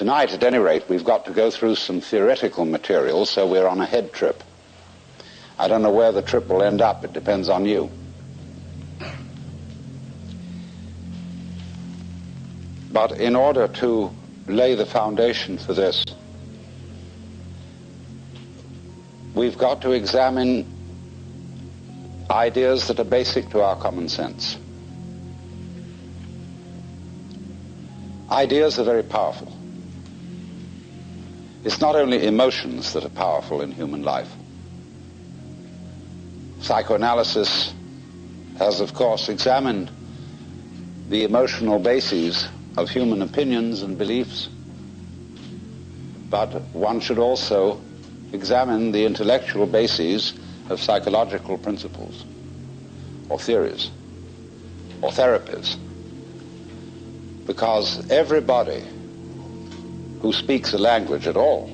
Tonight, at any rate, we've got to go through some theoretical material, so we're on a head trip. I don't know where the trip will end up. It depends on you. But in order to lay the foundation for this, we've got to examine ideas that are basic to our common sense. Ideas are very powerful. It's not only emotions that are powerful in human life. Psychoanalysis has, of course, examined the emotional bases of human opinions and beliefs, but one should also examine the intellectual bases of psychological principles, or theories, or therapies, because everybody who speaks a language at all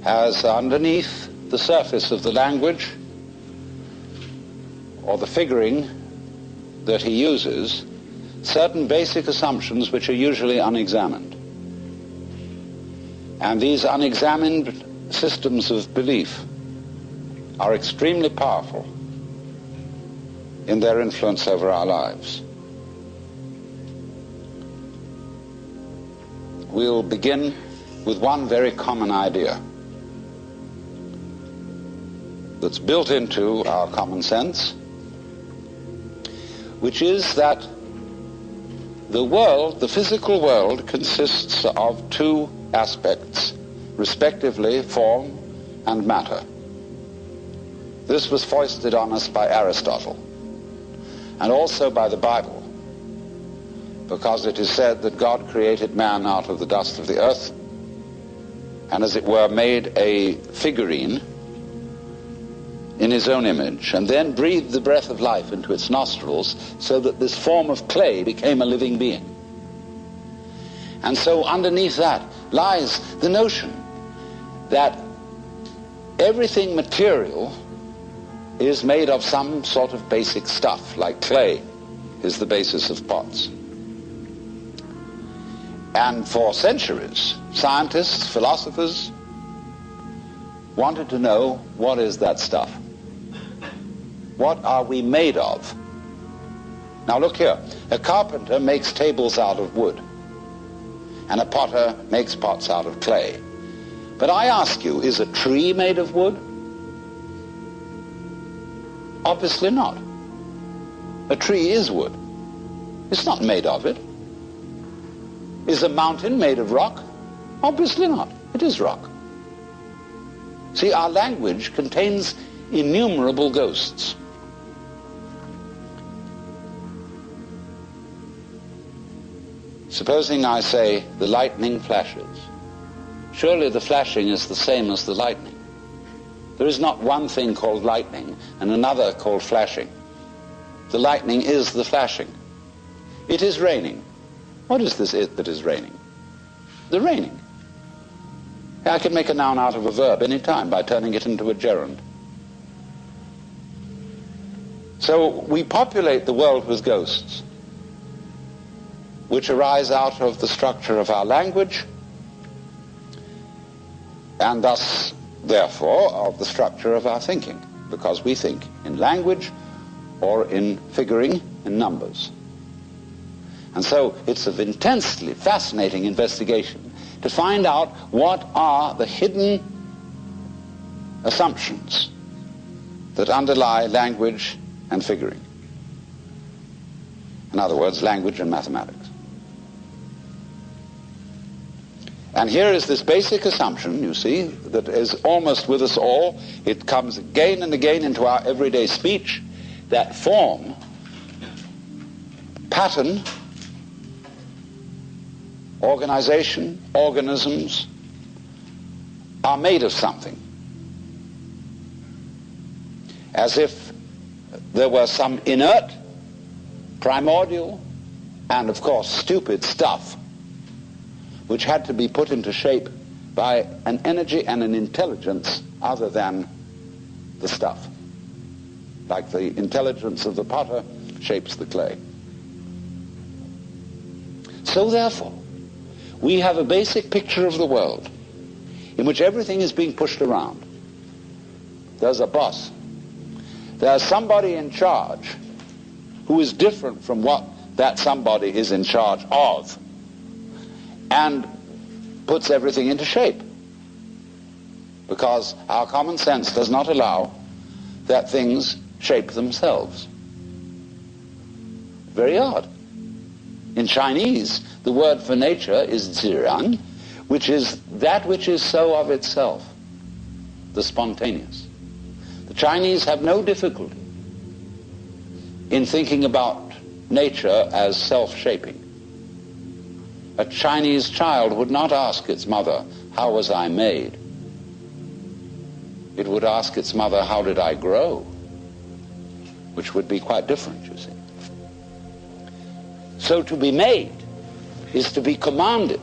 has underneath the surface of the language or the figuring that he uses certain basic assumptions which are usually unexamined. And these unexamined systems of belief are extremely powerful in their influence over our lives. We'll begin with one very common idea that's built into our common sense, which is that the world, the physical world, consists of two aspects, respectively form and matter. This was foisted on us by Aristotle, and also by the Bible, because it is said that God created man out of the dust of the earth, and as it were made a figurine in his own image, and then breathed the breath of life into its nostrils, so that this form of clay became a living being. And so underneath that lies the notion that everything material is made of some sort of basic stuff, like clay is the basis of pots. And for centuries, scientists, philosophers wanted to know, what is that stuff? What are we made of? Now look here, a carpenter makes tables out of wood, and a potter makes pots out of clay. But I ask you, is a tree made of wood? Obviously not. A tree is wood. It's not made of it. Is a mountain made of rock? Obviously not. It is rock. See, our language contains innumerable ghosts. Supposing I say the lightning flashes. Surely the flashing is the same as the lightning. There is not one thing called lightning and another called flashing. The lightning is the flashing. It is raining. What is this it that is raining? The raining. I can make a noun out of a verb any time by turning it into a gerund. So we populate the world with ghosts, which arise out of the structure of our language, and thus, therefore, of the structure of our thinking, because we think in language or in figuring in numbers. And so it's of intensely fascinating investigation to find out what are the hidden assumptions that underlie language and figuring. In other words, language and mathematics. And here is this basic assumption, you see, that is almost with us all. It comes again and again into our everyday speech, that form, pattern, organization, organisms are made of something. As if there were some inert, primordial, and of course stupid stuff which had to be put into shape by an energy and an intelligence other than the stuff. Like the intelligence of the potter shapes the clay. So therefore, we have a basic picture of the world in which everything is being pushed around. There's a boss. There's somebody in charge who is different from what that somebody is in charge of, and puts everything into shape, because our common sense does not allow that things shape themselves. Very odd. In Chinese, the word for nature is ziran, which is that which is so of itself, the spontaneous. The Chinese have no difficulty in thinking about nature as self-shaping. A Chinese child would not ask its mother, "How was I made?" It would ask its mother, "How did I grow?" Which would be quite different, you see. So to be made is to be commanded,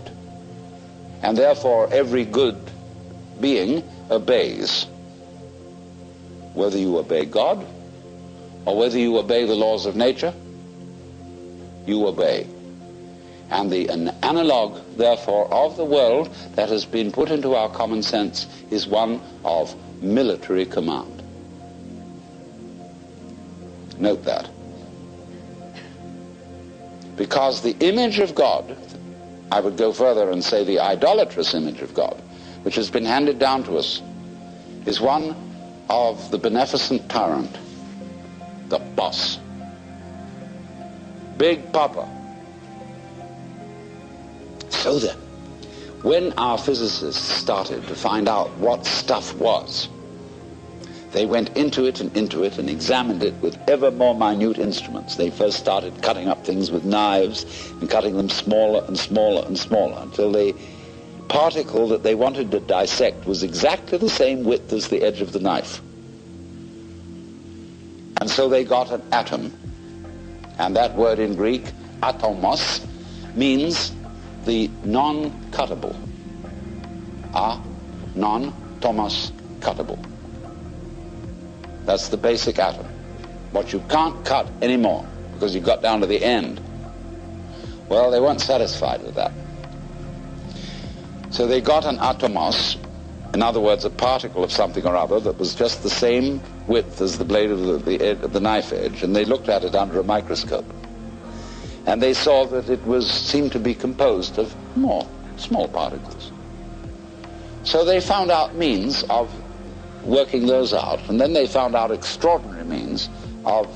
and therefore every good being obeys. Whether you obey God or whether you obey the laws of nature, you obey. And the analog, therefore, of the world that has been put into our common sense is one of military command. Note that. Because the image of God, I would go further and say the idolatrous image of God, which has been handed down to us, is one of the beneficent tyrant, the boss. Big Papa. So then, when our physicists started to find out what stuff was, they went into it and examined it with ever more minute instruments. They first started cutting up things with knives and cutting them smaller and smaller and smaller until the particle that they wanted to dissect was exactly the same width as the edge of the knife. And so they got an atom, and that word in Greek, atomos, means the non-cuttable. Non-tomos cuttable. That's the basic atom. What you can't cut anymore because you got down to the end. Well, they weren't satisfied with that. So they got an atomos, in other words, a particle of something or other that was just the same width as the blade of the knife edge, and they looked at it under a microscope. And they saw that it seemed to be composed of more small particles. So they found out means of working those out, and then they found out extraordinary means of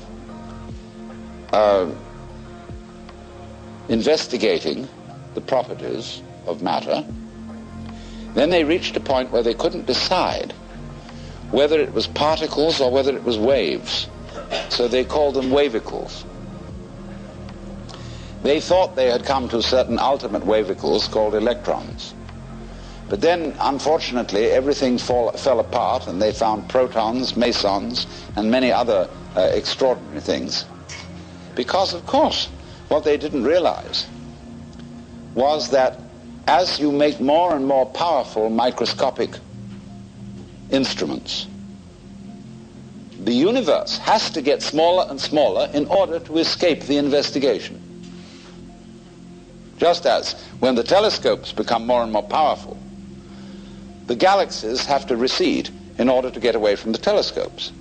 investigating the properties of matter. Then they reached a point where they couldn't decide whether it was particles or whether it was waves. So they called them wavicles. They thought they had come to certain ultimate wavicles called electrons. But then, unfortunately, everything fell apart, and they found protons, mesons, and many other extraordinary things. Because, of course, what they didn't realize was that as you make more and more powerful microscopic instruments, the universe has to get smaller and smaller in order to escape the investigation. Just as when the telescopes become more and more powerful, the galaxies have to recede in order to get away from the telescopes.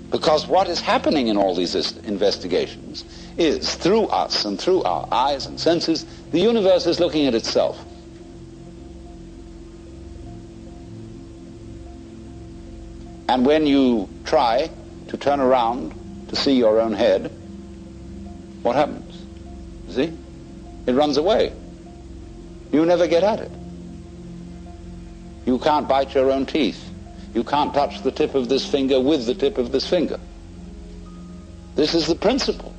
Because what is happening in all these investigations is, through us and through our eyes and senses, the universe is looking at itself. And when you try to turn around to see your own head, what happens? See? It runs away. You never get at it. You can't bite your own teeth. You can't touch the tip of this finger with the tip of this finger. This is the principle.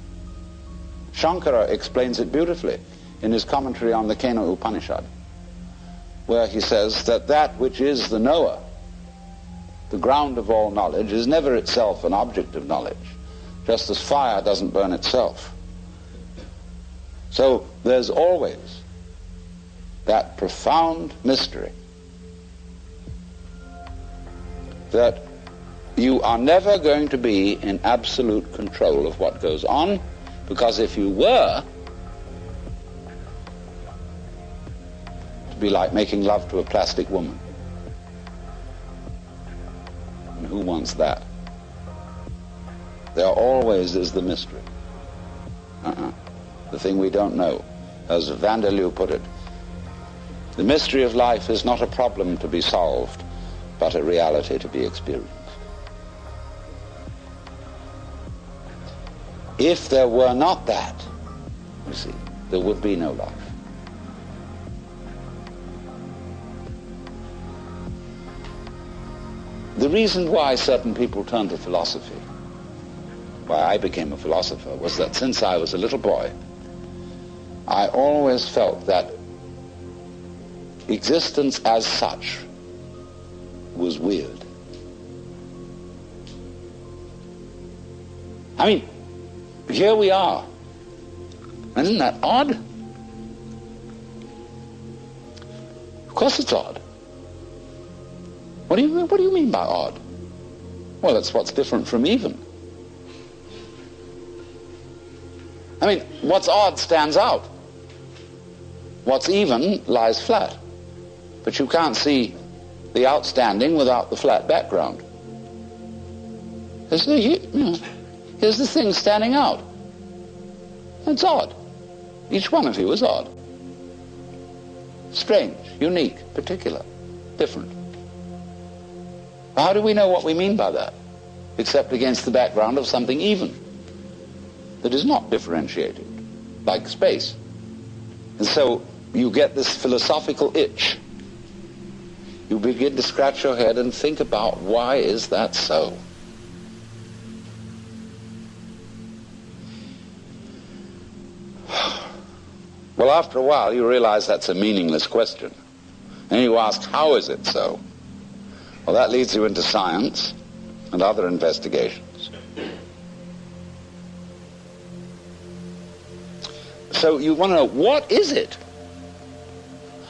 Shankara explains it beautifully in his commentary on the Kena Upanishad, where he says that that which is the knower, the ground of all knowledge, is never itself an object of knowledge, just as fire doesn't burn itself. So there's always that profound mystery that you are never going to be in absolute control of what goes on, because if you were, be like making love to a plastic woman. And who wants that? There always is the mystery. The thing we don't know. As Vanderloo put it, the mystery of life is not a problem to be solved, but a reality to be experienced. If there were not that, you see, there would be no life. The reason why certain people turn to philosophy, why I became a philosopher, was that since I was a little boy, I always felt that existence as such was weird. I mean, here we are. Isn't that odd? Of course it's odd. What do you mean by odd? Well, it's what's different from even. I mean, what's odd stands out. What's even lies flat. But you can't see the outstanding without the flat background. Here's the thing standing out. It's odd. Each one of you is odd. Strange, unique, particular, different. How do we know what we mean by that, except against the background of something even, that is not differentiated, like space? And so you get this philosophical itch. You begin to scratch your head and think about, why is that so? Well, after a while, you realize that's a meaningless question. And you ask, how is it so? Well, that leads you into science and other investigations. So you want to know, what is it?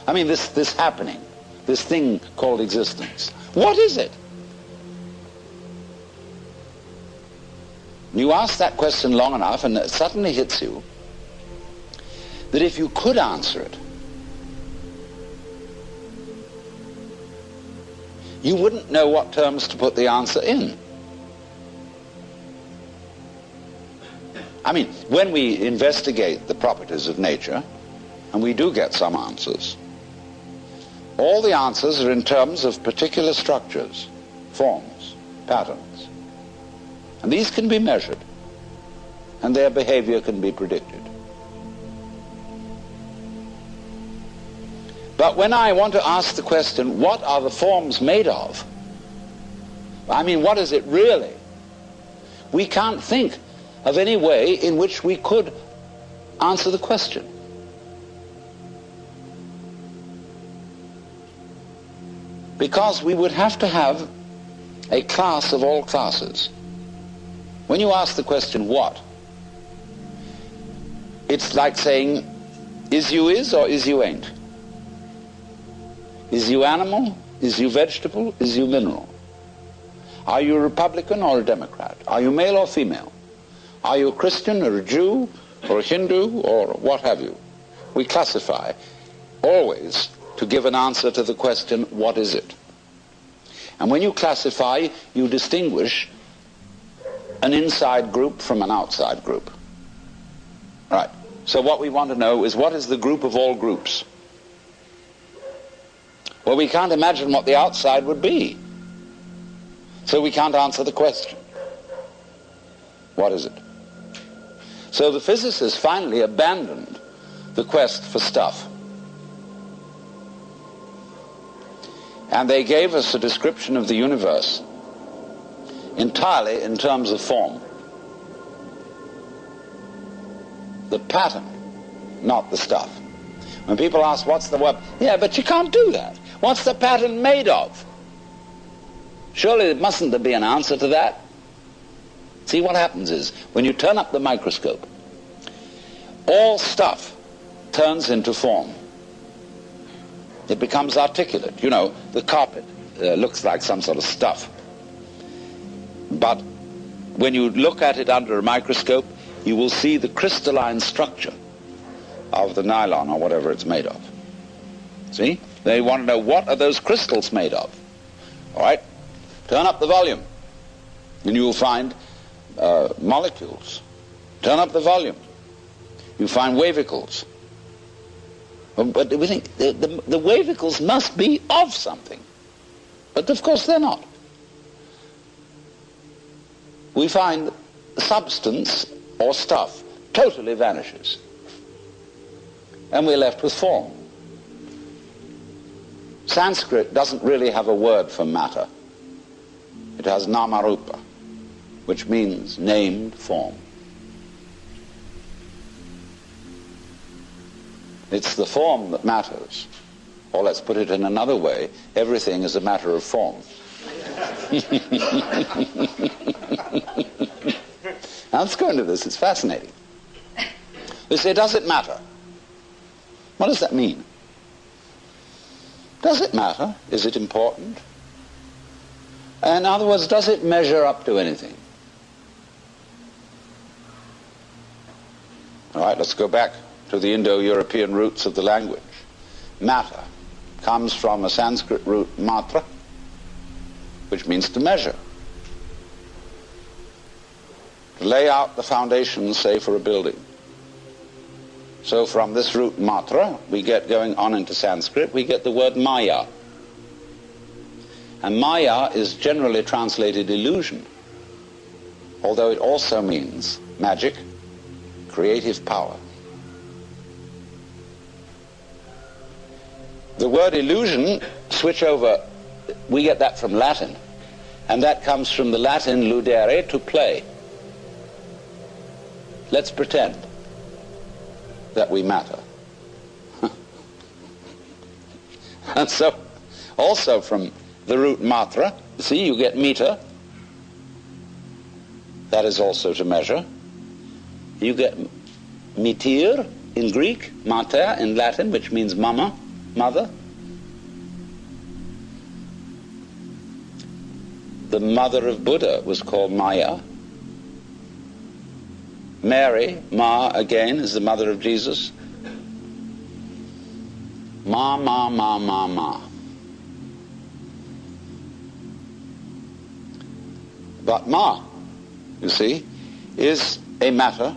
I mean, this happening, this thing called existence. What is it? You ask that question long enough, and it suddenly hits you that if you could answer it, you wouldn't know what terms to put the answer in. I mean, when we investigate the properties of nature, and we do get some answers, all the answers are in terms of particular structures, forms, patterns. And these can be measured, and their behavior can be predicted. But when I want to ask the question, what are the forms made of? I mean, what is it really? We can't think of any way in which we could answer the question. Because we would have to have a class of all classes. When you ask the question, what? It's like saying, is you is or is you ain't? Is you animal? Is you vegetable? Is you mineral? Are you a Republican or a Democrat? Are you male or female? Are you a Christian or a Jew or a Hindu or what have you? We classify always to give an answer to the question, what is it? And when you classify, you distinguish an inside group from an outside group. Right. So what we want to know is, what is the group of all groups? Well, we can't imagine what the outside would be. So we can't answer the question. What is it? So the physicists finally abandoned the quest for stuff. And they gave us a description of the universe entirely in terms of form. The pattern, not the stuff. When people ask, what's the web? Yeah, but you can't do that. What's the pattern made of? Surely mustn't there be an answer to that? See, what happens is, when you turn up the microscope, all stuff turns into form. It becomes articulate. You know, the carpet looks like some sort of stuff. But when you look at it under a microscope, you will see the crystalline structure of the nylon or whatever it's made of. See? They want to know, what are those crystals made of? All right? Turn up the volume, and you will find molecules. Turn up the volume. You find wavicles. But we think the wavicles must be of something. But of course they're not. We find substance or stuff totally vanishes. And we're left with form. Sanskrit doesn't really have a word for matter. It has namarupa, which means named form. It's the form that matters. Or let's put it in another way, everything is a matter of form. Now let's go into this, it's fascinating. We say, does it matter? What does that mean? Does it matter? Is it important? In other words, does it measure up to anything? All right, let's go back to the Indo-European roots of the language. Matter comes from a Sanskrit root matra, which means to measure. To lay out the foundations, say, for a building. So from this root matra, we get, going on into Sanskrit, we get the word maya. And maya is generally translated illusion, although it also means magic, creative power. The word illusion, switch over, we get that from Latin, and that comes from the Latin ludere, to play. Let's pretend that we matter. And so, also from the root matra, see, you get meter, that is also to measure. You get metir in Greek, mater in Latin, which means mama, mother. The mother of Buddha was called Maya. Mary, Ma again, is the mother of Jesus. Ma, ma, ma, ma, ma. But Ma, you see, is a matter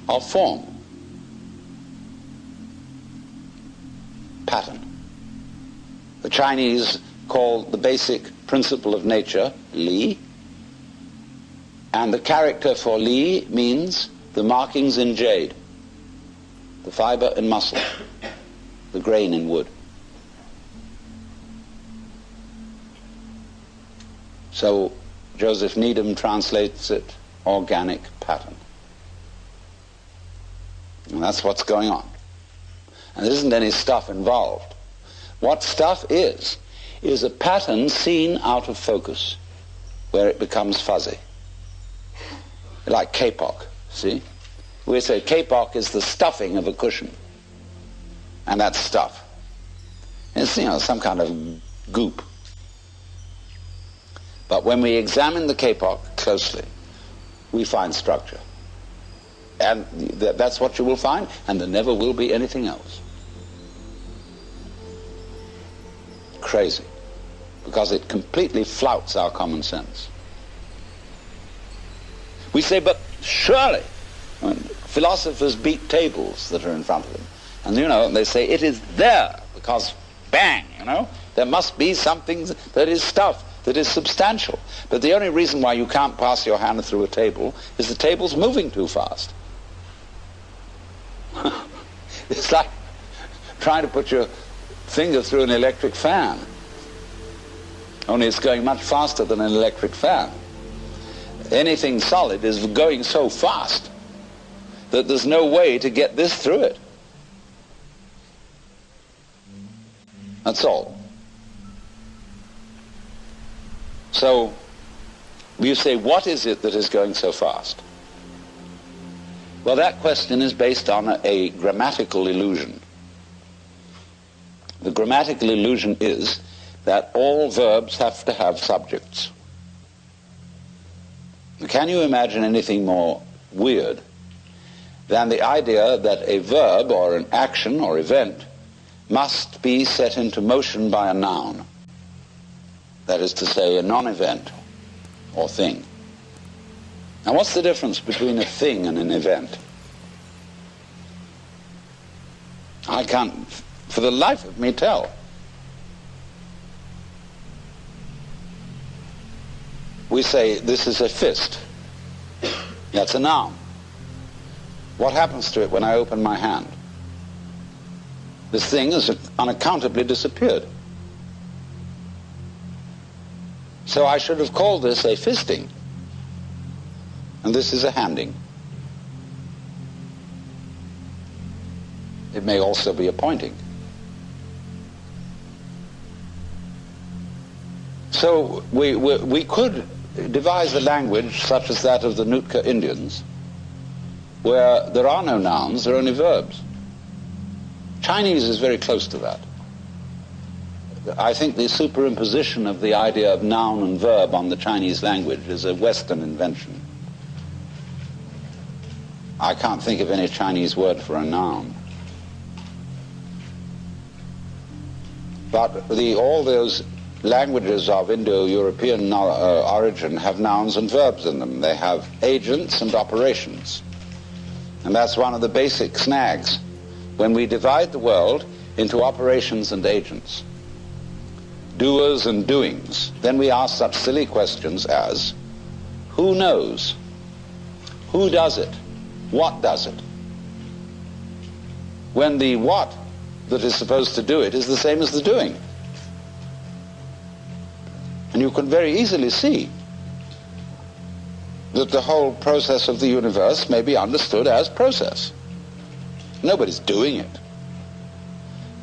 of form. Pattern. The Chinese call the basic principle of nature Li, and the character for Li means the markings in jade, the fiber in muscle, the grain in wood. So Joseph Needham translates it organic pattern. And that's what's going on. And there isn't any stuff involved. What stuff is a pattern seen out of focus, where it becomes fuzzy. Like kapok, see? We say kapok is the stuffing of a cushion. And that's stuff. It's, some kind of goop. But when we examine the kapok closely, we find structure. And that's what you will find, and there never will be anything else. Crazy. Because it completely flouts our common sense. We say, but surely, philosophers beat tables that are in front of them. And they say, it is there, because bang, there must be something that is stuff, that is substantial. But the only reason why you can't pass your hand through a table is the table's moving too fast. It's like trying to put your finger through an electric fan. Only it's going much faster than an electric fan. Anything solid is going so fast that there's no way to get this through it. That's all. So you say, what is it that is going so fast? Well, that question is based on a grammatical illusion. The grammatical illusion is that all verbs have to have subjects. Can you imagine anything more weird than the idea that a verb or an action or event must be set into motion by a noun. That is to say, a non-event or thing. Now, what's the difference between a thing and an event? I can't, for the life of me, tell. We say, this is a fist. That's a noun. What happens to it when I open my hand? This thing has unaccountably disappeared. So I should have called this a fisting, and this is a handing. It may also be a pointing. So we could devise a language such as that of the Nootka Indians, where there are no nouns, there are only verbs. Chinese is very close to that. I think the superimposition of the idea of noun and verb on the Chinese language is a Western invention. I can't think of any Chinese word for a noun. But all those languages of Indo-European origin have nouns and verbs in them. They have agents and operations. And that's one of the basic snags. When we divide the world into operations and agents, doers and doings, then we ask such silly questions as, who knows? Who does it? What does it? When the what that is supposed to do it is the same as the doing. And you can very easily see that the whole process of the universe may be understood as process. Nobody's doing it.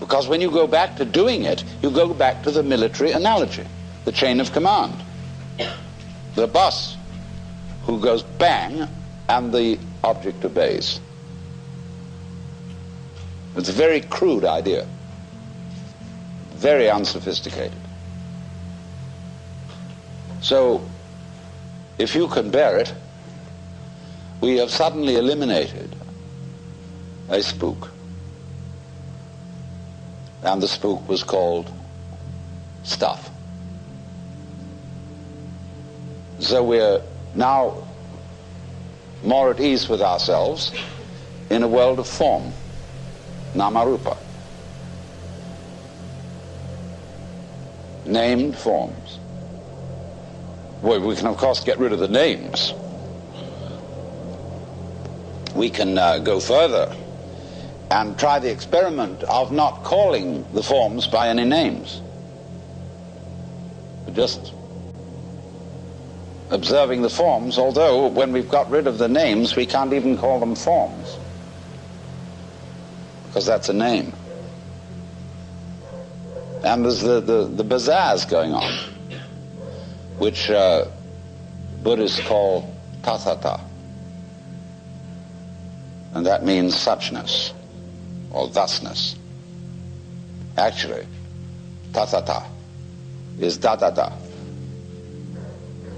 Because when you go back to doing it, you go back to the military analogy, the chain of command. The boss who goes bang and the object obeys. It's a very crude idea, very unsophisticated. So, if you can bear it, we have suddenly eliminated a spook. And the spook was called stuff. So we're now more at ease with ourselves in a world of form, Namarupa. Named forms. Well, we can of course get rid of the names. We can go further and try the experiment of not calling the forms by any names. Just observing the forms, although when we've got rid of the names, we can't even call them forms, because that's a name. And there's the bazaars going on, which Buddhists call tathata. And that means suchness, or thusness. Actually, tathata is da-da-da.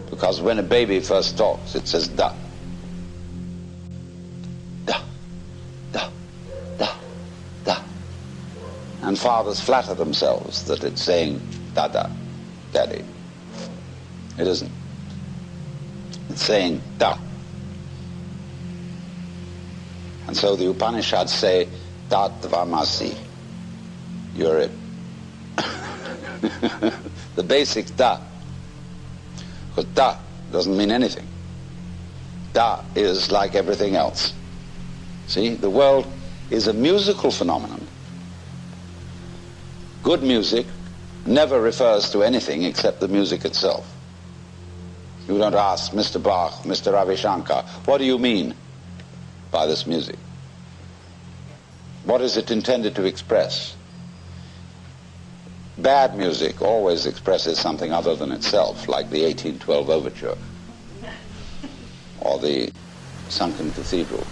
Because when a baby first talks, it says da. Da, da, da, da. And fathers flatter themselves that it's saying da-da, daddy. It isn't. It's saying da. And so the Upanishads say, Tatvamasi. You're it. The basic da. Because da doesn't mean anything. Da is like everything else. See, the world is a musical phenomenon. Good music never refers to anything except the music itself. You don't ask Mr. Bach, Mr. Ravi Shankar, what do you mean by this music? What is it intended to express? Bad music always expresses something other than itself, like the 1812 Overture or the Sunken Cathedral.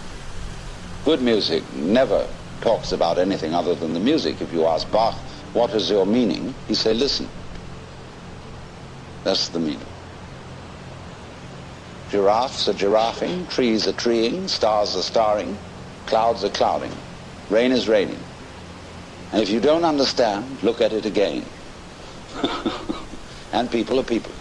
Good music never talks about anything other than the music. If you ask Bach, what is your meaning? He say, listen. That's the meaning. Giraffes are giraffing, trees are treeing, stars are starring, clouds are clouding, rain is raining. And if you don't understand, look at it again. And people are people.